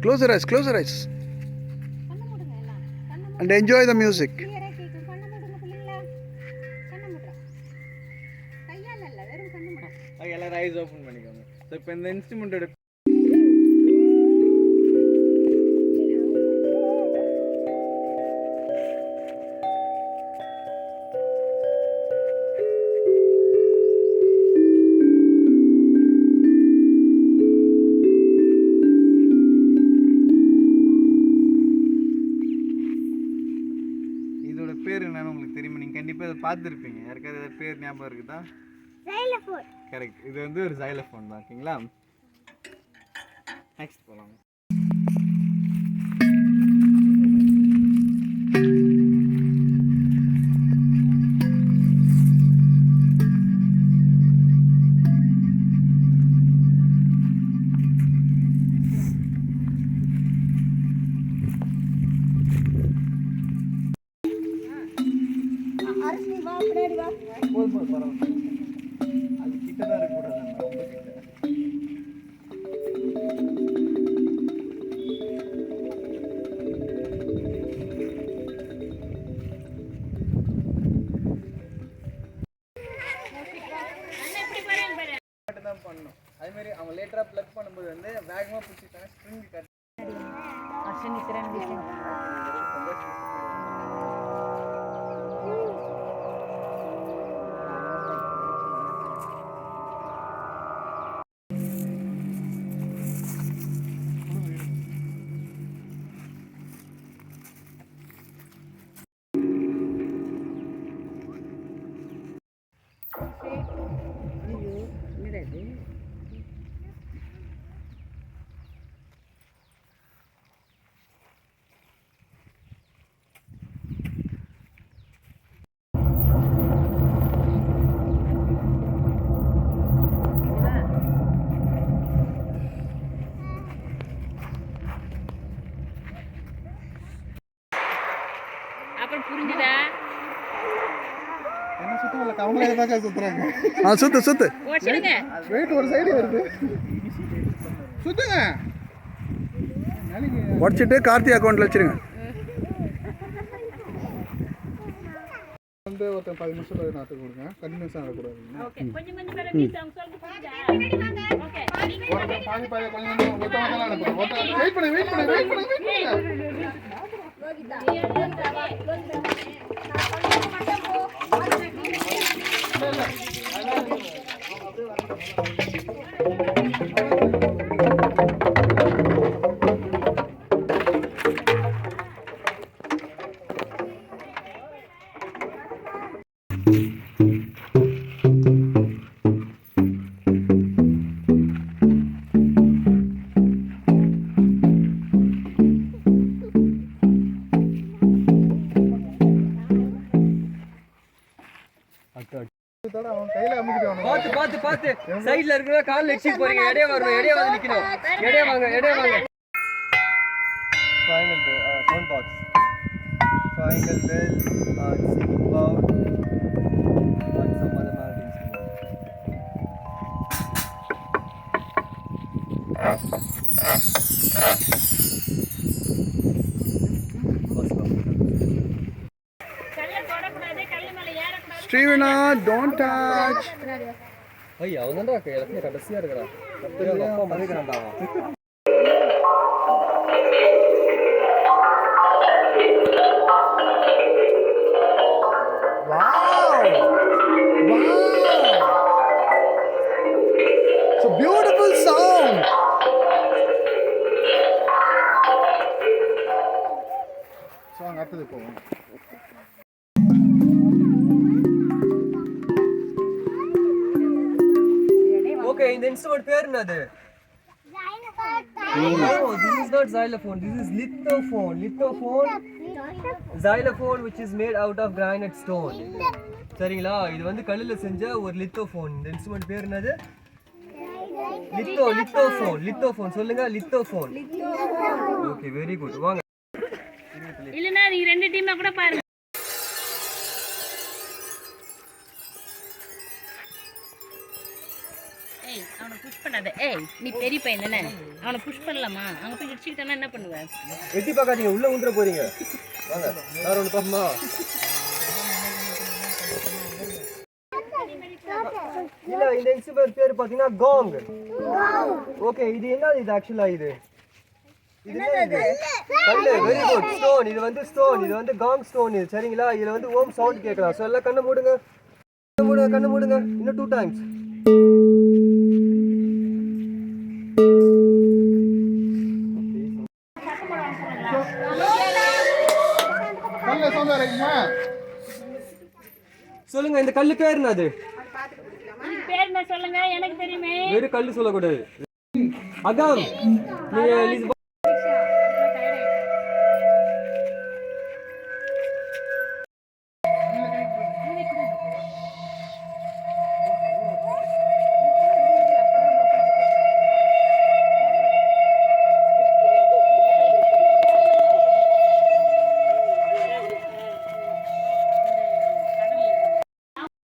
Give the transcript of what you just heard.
Close your eyes, close your eyes. And enjoy the music. எல்லாரும் ice open பண்ணிக்கோங்க. So இப்போ இந்த இன்ஸ்ட்ருமெண்டோட இதோட பேர் என்னன்னு உங்களுக்கு தெரியுமா? நீங்க கண்டிப்பா இத பார்த்திருப்பீங்க. யாருக்காவது பேர் ஞாபகம் இருக்குதா? Xylophone. கரெக்ட். இது வந்து ஒரு xylophone தான். ஓகேங்களா? நெக்ஸ்ட் போலாம். அரசி வா பின்னாடி வா. போய் பரவாயில்லை. அது கிட்ட தான் இருக்க கூடாது. ரொம்ப கிட்ட. தான் பண்ணணும். அதே மாதிரி அவங்க லேட்டரா ப்ளக் பண்ணும்போது வந்து வேகமா பிடிச்சிட்டாங்க ஸ்ட்ரிங் கட் அப்புறம் புரிஞ்சுதா? என்ன சுத்தல கவங்களே பாக்க சுத்துறாங்க. சுத்து சுத்து. ஓடிடுங்க. வெயிட் ஒரு சைடு வருது. சுத்துங்க. உடைச்சிட்டு கார்த்தி அக்கவுண்ட்ல வச்சிருங்க. வந்து ஒரு 10 நிமிஷம் நாட்டு கொடுங்க. கண்டினியூஸா ஆக கூடாது. ஓகே. கொஞ்சம் கொஞ்சம் மேல வீஸ் அவங்க சொல்றது புரியுதா? ஓகே. பாதி கொஞ்சம் ஒத்தவங்கள அனுப்புங்க. வெயிட் பண்ணு. லோகிதா. பாத்து சைடுல இருக்கிற கால் எக்ஸி போறீங்க. எடைய வரணும். எடைய வந்து நிக்கணும். எடைய வாங்க. Final bell, sound box. Final bell, singing bowl, and some other melody Stevena, don't touch. ஐயா அவன்டா எல்லாத்தையும் கடைசியா இருக்கடா. கரெக்ட்டா அப்பா மதிக்கறான்டா. Wow! It's a beautiful sound. Song அடுத்து போவோம். ஓகே இந்த இன்ஸ்ட்ருமென்ட் பேர் என்னது? No, this is not xylophone. This is lithophone. Xylophone, which is made out of granite stone. சரிங்களா, இது வந்து கல்லுல செஞ்ச ஒரு லித்தோஃபோன். இந்த இன்ஸ்ட்ருமெண்ட் பேர் என்னது? லித்தோஃபோன். சொல்லுங்க, லித்தோஃபோன். Okay, very good. வாங்க. இல்லனா நீங்க ரெண்டு டீமா கூட பாருங்க. ஏய், அவனை புஷ் பண்ணாத. ஏய், நீ பெரிய பையன் தானே, அவனை புஷ் பண்ணலாமா? அங்க போய் இடிச்சிட்டானா என்ன பண்ணுவ? எட்டி பார்க்காதீங்க, உள்ள ஊந்துற போறீங்க. வாங்க, வேற ஒன்று பாப்போமா? இல்ல, இந்த இன்ஸ்ட்ருமெண்ட் பேர் பாத்தீங்கன்னா காங். ஓகே, இது என்ன? இது ஆக்சுவலா இது என்னது? கல்லு. Very good. ஸ்டோன். இது வந்து ஸ்டோன். இது வந்து காங் ஸ்டோன். இது சரிங்களா? இதுல வந்து ஓம் சவுண்ட் கேட்கலாம். சோ எல்லாம் கண்ணை மூடுங்க. கண்ணை மூடுங்க. இன்னும் 2 டைம்ஸ். சொல்லுங்க, இந்த கல்லு பேர் என்னது? இதுக்கு பேர் என்ன சொல்லுங்க, எனக்கு தெரியுமே. வெறும் கல்லு சொல்லக்கூடாது. அகம், நீங்க